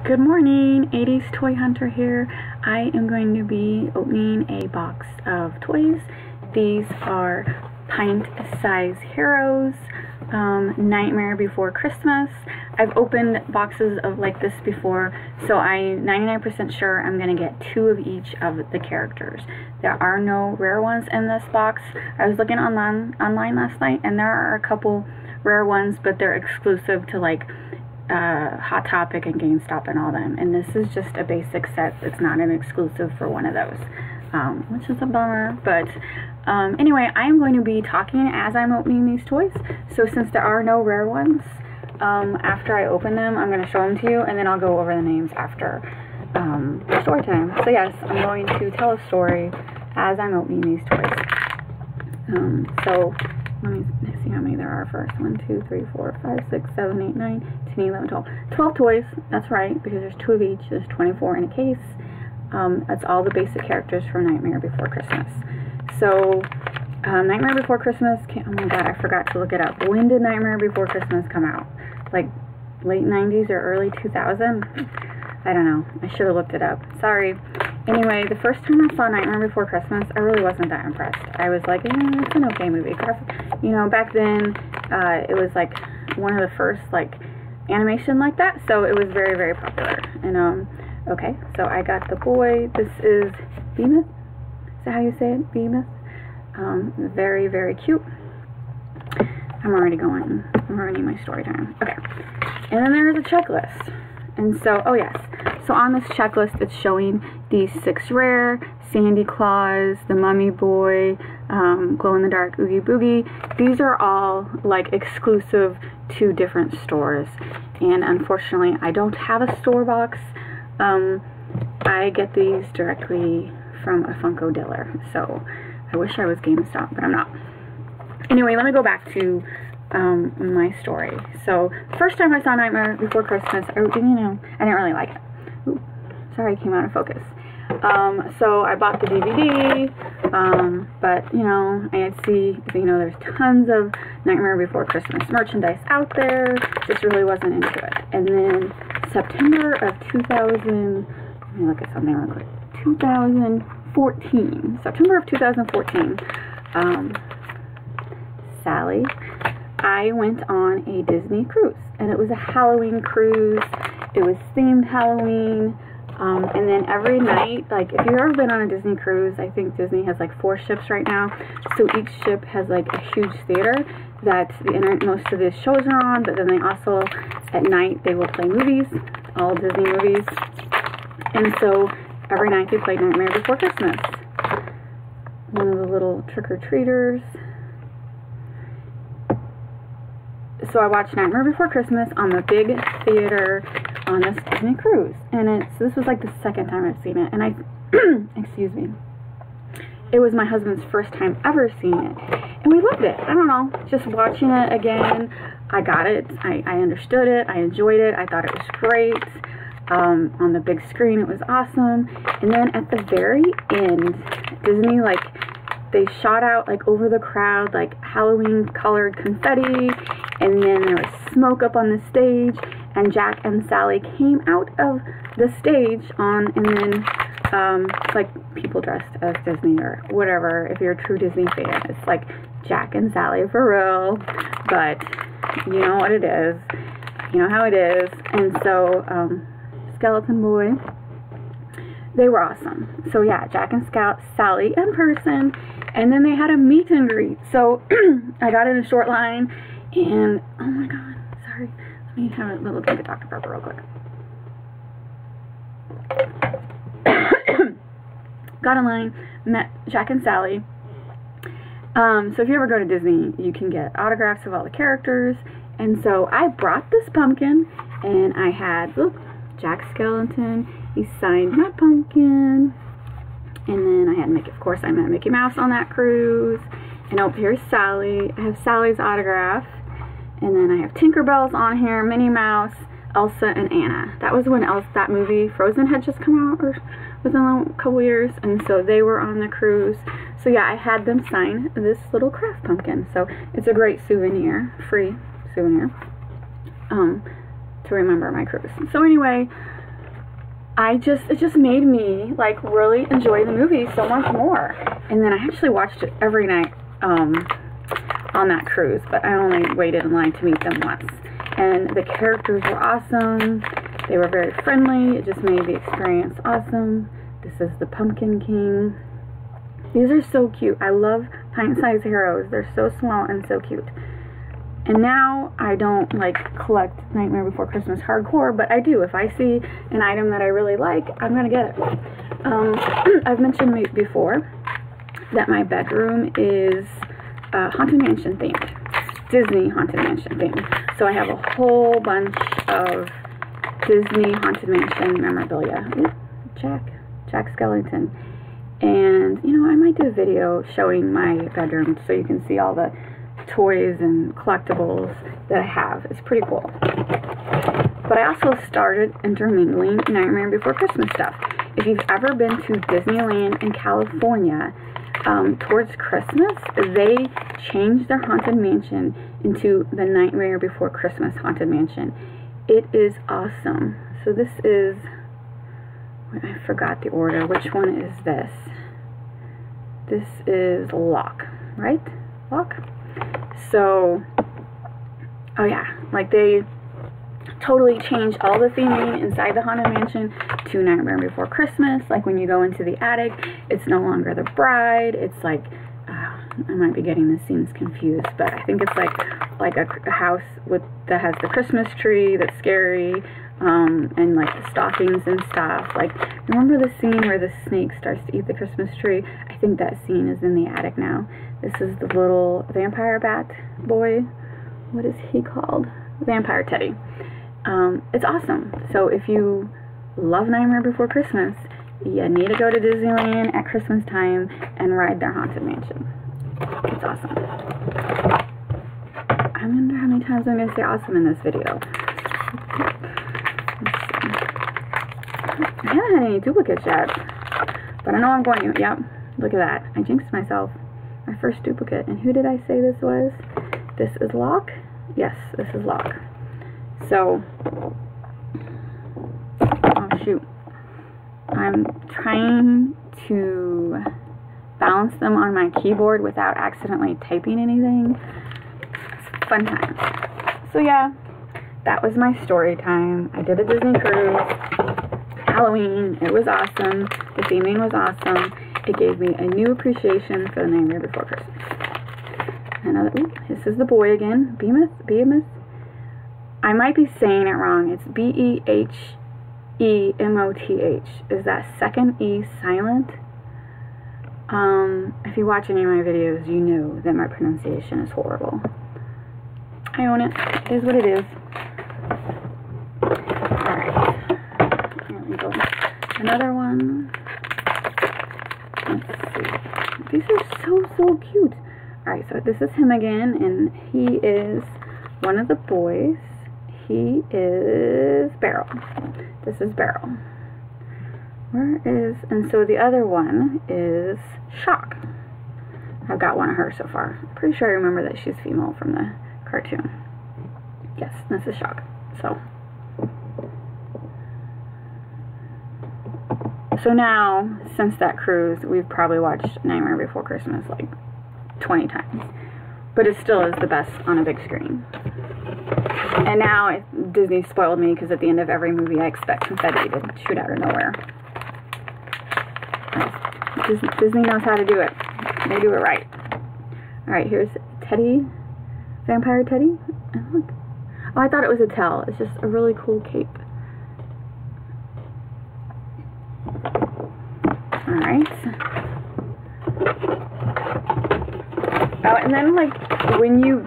Good morning, 80s Toy Hunter here. I am going to be opening a box of toys. These are Pint size heroes, Nightmare Before Christmas. I've opened boxes of like this before, so I'm 99% sure I'm going to get 2 of each of the characters. There are no rare ones in this box. I was looking online last night, and there are a couple rare ones, but they're exclusive to like Hot Topic and GameStop and all them, and this is just a basic set. It's not an exclusive for one of those, which is a bummer. But anyway, I'm going to be talking as I'm opening these toys, so since there are no rare ones, after I open them I'm going to show them to you, and then I'll go over the names after story time. So yes, I'm going to tell a story as I'm opening these toys. So let me see how many there are first. 1, 2, 3, 4, 5, 6, 7, 8, 9, 10, 11, 12. 12 toys, that's right, because there's 2 of each. There's 24 in a case. That's all the basic characters from Nightmare Before Christmas. So, Nightmare Before Christmas oh my god, I forgot to look it up. When did Nightmare Before Christmas come out? Like, late 90s or early 2000? I don't know. I should have looked it up. Sorry. Anyway, the first time I saw Nightmare Before Christmas, I really wasn't that impressed. I was like, it's an okay movie. You know, back then, it was like one of the first, like, animation like that, so it was very, very popular. And, okay, so I got the boy. This is Behemoth. Is that how you say it? Behemoth. Very, very cute. I'm already in my story time. Okay. And then there's a checklist. And so, oh yes, so on this checklist it's showing these 6 rare, Sandy Claus, the Mummy Boy, glow-in-the-dark Oogie Boogie. These are all like exclusive to different stores, and unfortunately I don't have a store box. I get these directly from a Funko dealer, so I wish I was GameStop, but I'm not. Anyway, let me go back to my story. So, first time I saw Nightmare Before Christmas, I didn't really like it. Ooh, sorry, I came out of focus. So I bought the DVD, but, you know, I see, you know, there's tons of Nightmare Before Christmas merchandise out there. Just really wasn't into it. And then September of 2000, let me look at something real quick. 2014. September of 2014. Sally, I went on a Disney cruise, and it was a Halloween cruise. It was themed Halloween, and then every night, like, if you've ever been on a Disney cruise, I think Disney has like 4 ships right now, so each ship has like a huge theater that most of the shows are on, but then they also, at night, they will play movies, all Disney movies, and so every night they played Nightmare Before Christmas. One of the little trick-or-treaters. So I watched Nightmare Before Christmas on the big theater on this Disney cruise, and this was like the 2nd time I've seen it, and I, excuse me, it was my husband's first time ever seeing it, and we loved it. I don't know, just watching it again, I got it, I understood it, I enjoyed it, I thought it was great. On the big screen, it was awesome, and then at the very end, Disney, like, they shot out, like, over the crowd, like, Halloween-colored confetti, and then there was smoke up on the stage, and Jack and Sally came out of the stage and then, like, people dressed as Disney or whatever. If you're a true Disney fan, it's like Jack and Sally for real, but you know what it is. You know how it is. And so, Skeleton Boy, they were awesome. So yeah, Jack and Sally in person, and then they had a meet and greet. So I got in a short line, and oh my god, sorry, let me have a little drink of Dr. Pepper real quick. Got in line, met Jack and Sally. So if you ever go to Disney, you can get autographs of all the characters, and so I brought this pumpkin, and I had, look, Jack Skellington, he signed my pumpkin, and then I had Mickey, of course I met Mickey Mouse on that cruise, and oh, here's Sally, I have Sally's autograph, and then I have Tinkerbell's on here, Minnie Mouse, Elsa, and Anna. That was when that movie, Frozen, had just come out, or within a couple years, and so they were on the cruise. So yeah, I had them sign this little craft pumpkin, so it's a great souvenir, free souvenir, to remember my cruise. So anyway, it just made me like really enjoy the movie so much more. And then I actually watched it every night on that cruise, but I only waited in line to meet them once. And the characters were awesome. They were very friendly. It just made the experience awesome. This is the Pumpkin King. These are so cute. I love pint-sized heroes. They're so small and so cute. And now I don't like collect Nightmare Before Christmas hardcore, but I do. If I see an item that I really like, I'm gonna get it. I've mentioned before that my bedroom is Haunted Mansion themed, Disney Haunted Mansion themed. So I have a whole bunch of Disney Haunted Mansion memorabilia. Ooh, Jack Skellington. And you know, I might do a video showing my bedroom so you can see all the toys and collectibles that I have. It's pretty cool. But I also started intermingling Nightmare Before Christmas stuff. If you've ever been to Disneyland in California, towards Christmas, they changed their Haunted Mansion into the Nightmare Before Christmas Haunted Mansion. It is awesome. So this is, I forgot the order. Which one is this? This is Lock, right? Lock? So, oh yeah, like they totally changed all the theming inside the Haunted Mansion to Nightmare Before Christmas. Like when you go into the attic, it's no longer the bride. It's like, I might be getting the scenes confused, but I think it's like a house that has the Christmas tree that's scary, and like the stockings and stuff. Like, remember the scene where the snake starts to eat the Christmas tree? I think that scene is in the attic now. This is the little vampire bat boy. What is he called? Vampire Teddy. It's awesome. So if you love Nightmare Before Christmas, you need to go to Disneyland at Christmas time and ride their Haunted Mansion. It's awesome. I wonder how many times I'm going to say awesome in this video. I haven't had any duplicates yet, but I know I'm going to. Yep, look at that. I jinxed myself. My first duplicate. And who did I say this was? This is Lock? Yes, this is Lock. So, oh shoot. I'm trying to balance them on my keyboard without accidentally typing anything. It's fun time. So yeah, that was my story time. I did a Disney cruise. Halloween. It was awesome. The theming was awesome. It gave me a new appreciation for the Nightmare Before Christmas. Another, ooh, this is the boy again. Behemoth. I might be saying it wrong. It's Behemoth. Is that second E silent? If you watch any of my videos, you know that my pronunciation is horrible. I own it. It is what it is. Alright. Here we go. Another one. Let's see. These are so cute. Alright, so this is him again, and he is one of the boys. He is Beryl. This is Beryl. Where is, and so the other one is Shock. I've got one of her so far. I'm pretty sure I remember that she's female from the cartoon. Yes, this is Shock. So now, since that cruise, we've probably watched Nightmare Before Christmas like 20 times. But it still is the best on a big screen. And now Disney spoiled me because at the end of every movie I expect confetti to shoot out of nowhere. Disney knows how to do it. They do it right. Alright, here's Teddy. Vampire Teddy. And look. Oh, I thought it was a towel. It's just a really cool cape. Alright. Oh, and then like when you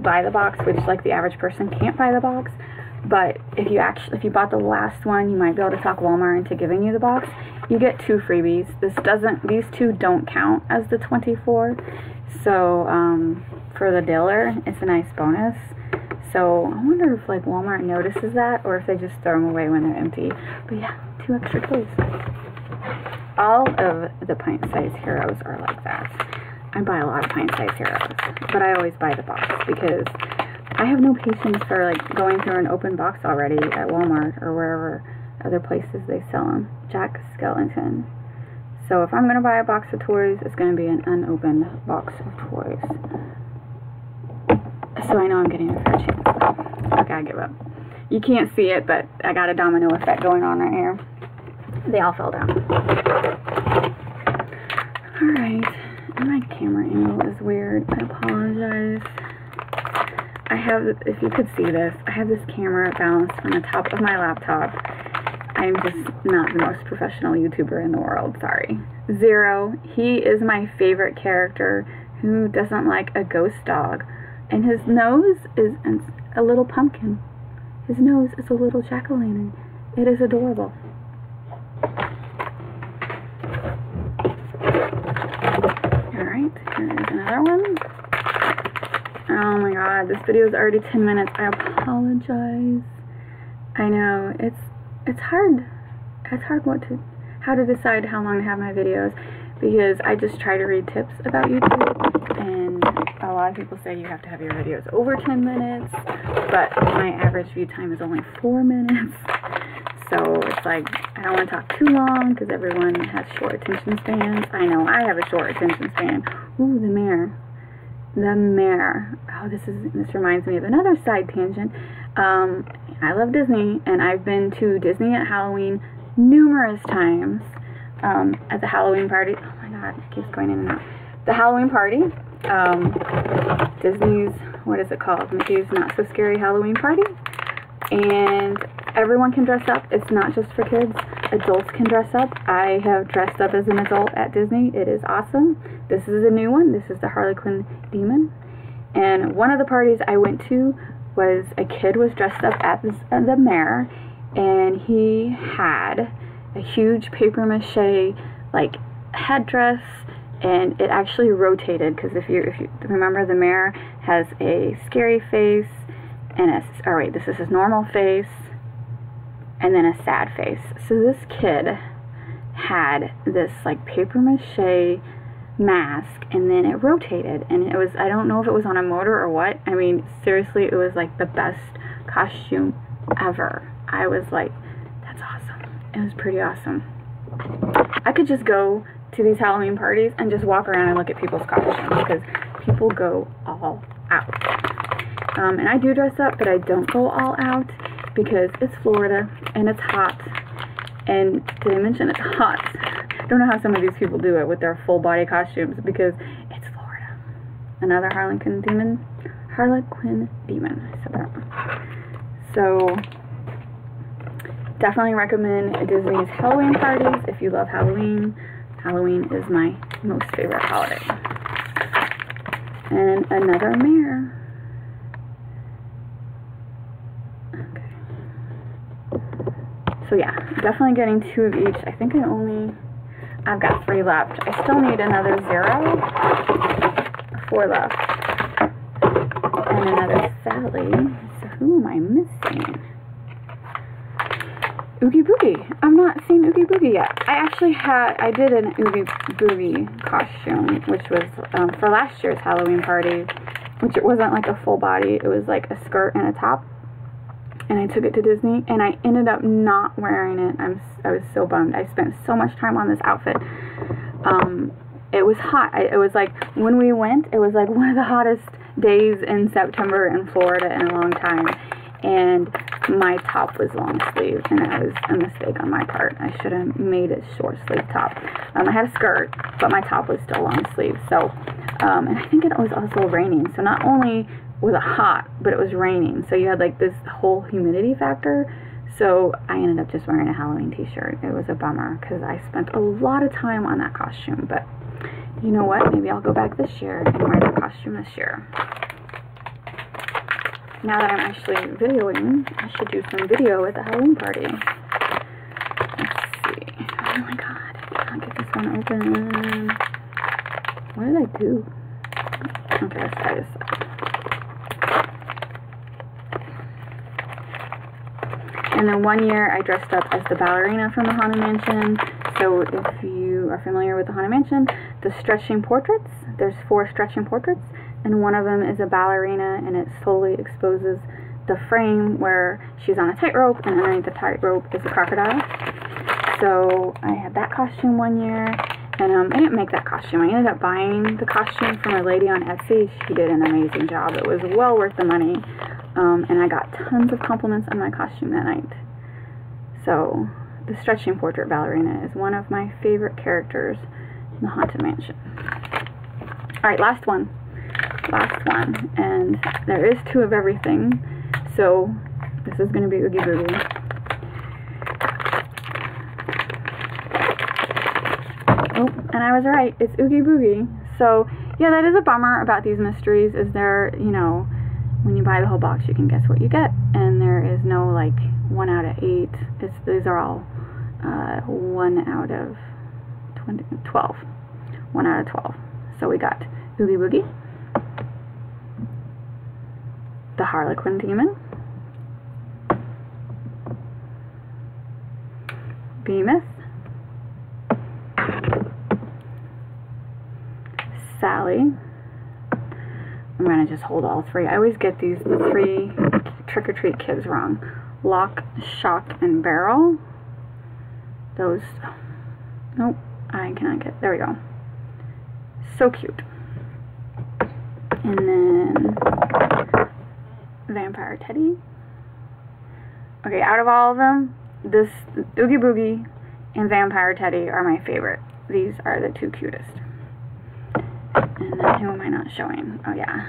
buy the box, which like the average person can't buy the box, but if you bought the last one, you might be able to talk Walmart into giving you the box. You get 2 freebies. These 2 don't count as the 24. So for the dealer, it's a nice bonus. So I wonder if like Walmart notices that, or if they just throw them away when they're empty. But yeah, 2 extra toys. All of the pint-sized heroes are like that. I buy a lot of pint-sized heroes, but I always buy the box because I have no patience for like going through an open box already at Walmart or wherever other places they sell them. Jack Skellington. So if I'm going to buy a box of toys, it's going to be an unopened box of toys. So I know I'm getting a fair chance. Okay, I give up. You can't see it, but I got a domino effect going on right here. They all fell down. Alright, my camera angle is weird. I apologize. I have, if you could see this, I have this camera balanced on the top of my laptop. I'm just not the most professional YouTuber in the world, sorry. Zero, he is my favorite character. Who doesn't like a ghost dog? And his nose is a little pumpkin. His nose is a little jack-o'-lantern. It is adorable. Alright, here is another one. Oh my god, this video is already 10 minutes. I apologize. I know, it's hard. It's hard how to decide how long to have my videos, because I just try to read tips about YouTube, and a lot of people say you have to have your videos over 10 minutes, but my average view time is only 4 minutes. So it's like, I don't want to talk too long because everyone has short attention spans. I know, I have a short attention span. Ooh, the mare. The mare. Oh, this reminds me of another side tangent. I love Disney, and I've been to Disney at Halloween numerous times. At the Halloween party. Oh my god, it keeps going in and out. The Halloween party. Disney's, what is it called? Mickey's Not So Scary Halloween Party. And everyone can dress up. It's not just for kids. Adults can dress up. I have dressed up as an adult at Disney. It is awesome. This is a new one. This is the Harley Quinn Demon. And one of the parties I went to was a kid was dressed up as the mayor, and he had a huge paper mache like headdress, and it actually rotated, because if you remember, the mayor has a scary face, and this is his normal face, and then a sad face. So this kid had this like paper mache mask, and then it rotated, and it was, I don't know if it was on a motor or what. I mean, seriously, it was like the best costume ever. I was like, that's awesome. It was pretty awesome. I could just go to these Halloween parties and just walk around and look at people's costumes, because people go all out. And I do dress up, but I don't go all out because it's Florida and it's hot. And did I mention it's hot? I don't know how some of these people do it with their full body costumes, because it's Florida. Another Harley Quinn Demon. I said that. So definitely recommend Disney's Halloween parties if you love Halloween. Halloween is my most favorite holiday. And another mare. So yeah, definitely getting 2 of each. I think I've got 3 left. I still need another 0, 4 left, and another Sally. So who am I missing? Oogie Boogie. I've not seen Oogie Boogie yet. I did an Oogie Boogie costume, which was for last year's Halloween party, which it wasn't like a full body. It was like a skirt and a top. And I took it to Disney, and I ended up not wearing it. I was so bummed. I spent so much time on this outfit. It was hot. It was like, when we went, it was like one of the hottest days in September in Florida in a long time. And my top was long sleeve, and that was a mistake on my part. I should have made it short sleeve top. I had a skirt, but my top was still long sleeve. So, and I think it was also raining. So not only was it hot, but it was raining, so you had like this whole humidity factor. So I ended up just wearing a Halloween t-shirt. It was a bummer, because I spent a lot of time on that costume. But you know what, maybe I'll go back this year and wear that costume this year. Now that I'm actually videoing, I should do some video at the Halloween party. Let's see. Oh my god, I cannot get this one open. What did I do? Okay, let's try this side. And then one year I dressed up as the ballerina from the Haunted Mansion. So if you are familiar with the Haunted Mansion, the stretching portraits, there's 4 stretching portraits, and one of them is a ballerina, and it slowly exposes the frame where she's on a tightrope, and underneath the tightrope is a crocodile. So I had that costume one year, and I didn't make that costume. I ended up buying the costume from a lady on Etsy. She did an amazing job. It was well worth the money, and I got tons of compliments on my costume that night. So the stretching portrait ballerina is one of my favorite characters in the Haunted Mansion. Alright, last one, and there is 2 of everything, so this is going to be Oogie Boogie. Oh, and I was right, it's Oogie Boogie. So, yeah, that is a bummer about these mysteries, is there, you know, when you buy the whole box, you can guess what you get, and there is no, like, 1 out of 8. These are all 1 out of 12. 1 out of 12. So we got Oogie Boogie, the Harlequin Demon, Behemoth, Sally. I'm going to just hold all 3. I always get the 3 trick-or-treat kids wrong. Lock, Shock, and Barrel. Those, nope, I cannot get, there we go. So cute. And then Vampire Teddy. Okay, out of all of them, this Oogie Boogie and Vampire Teddy are my favorite. These are the 2 cutest. And then who am I not showing? Oh yeah.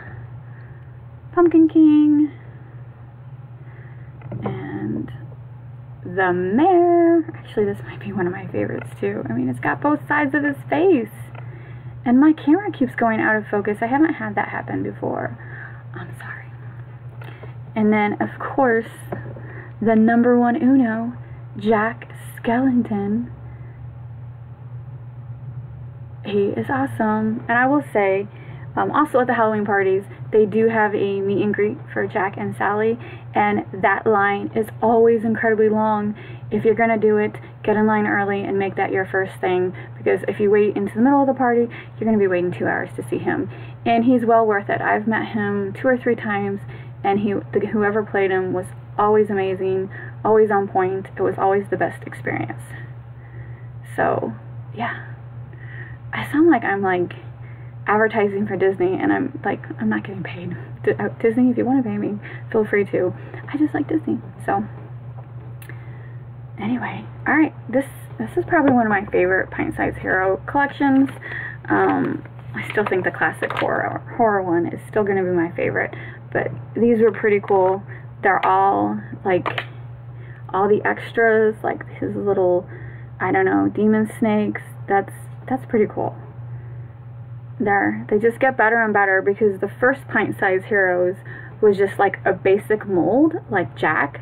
Pumpkin King. And the Mayor. Actually, this might be one of my favorites too. I mean, it's got both sides of his face. And my camera keeps going out of focus. I haven't had that happen before. I'm sorry. And then, of course, the #1 uno, Jack Skellington. He is awesome. And I will say, also at the Halloween parties, they do have a meet and greet for Jack and Sally, and that line is always incredibly long. If you're going to do it, get in line early and make that your first thing, because if you wait into the middle of the party, you're going to be waiting 2 hours to see him. And he's well worth it. I've met him 2 or 3 times, and whoever played him was always amazing, always on point. It was always the best experience. So, yeah. I sound like I'm like advertising for Disney, and I'm not getting paid. Disney, if you want to pay me, feel free to. I just like Disney. So anyway, alright, this is probably one of my favorite pint-sized hero collections. I still think the classic horror one is still going to be my favorite, but these were pretty cool. They're all like all the extras, like his little, I don't know, demon snakes. That's pretty cool. They just get better and better, because the first pint-sized heroes was just like a basic mold, like Jack,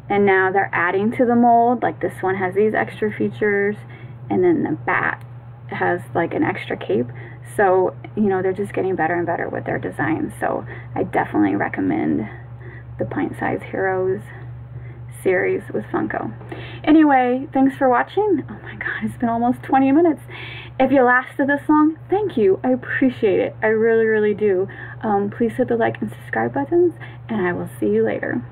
and now they're adding to the mold. Like this one has these extra features, and then the bat has like an extra cape. So, you know, they're just getting better and better with their designs. So I definitely recommend the Pint-Sized Heroes series with Funko. Anyway, thanks for watching. Oh my god, it's been almost 20 minutes. If you lasted this long, thank you. I appreciate it. I really, really do. Please hit the like and subscribe buttons, and I will see you later.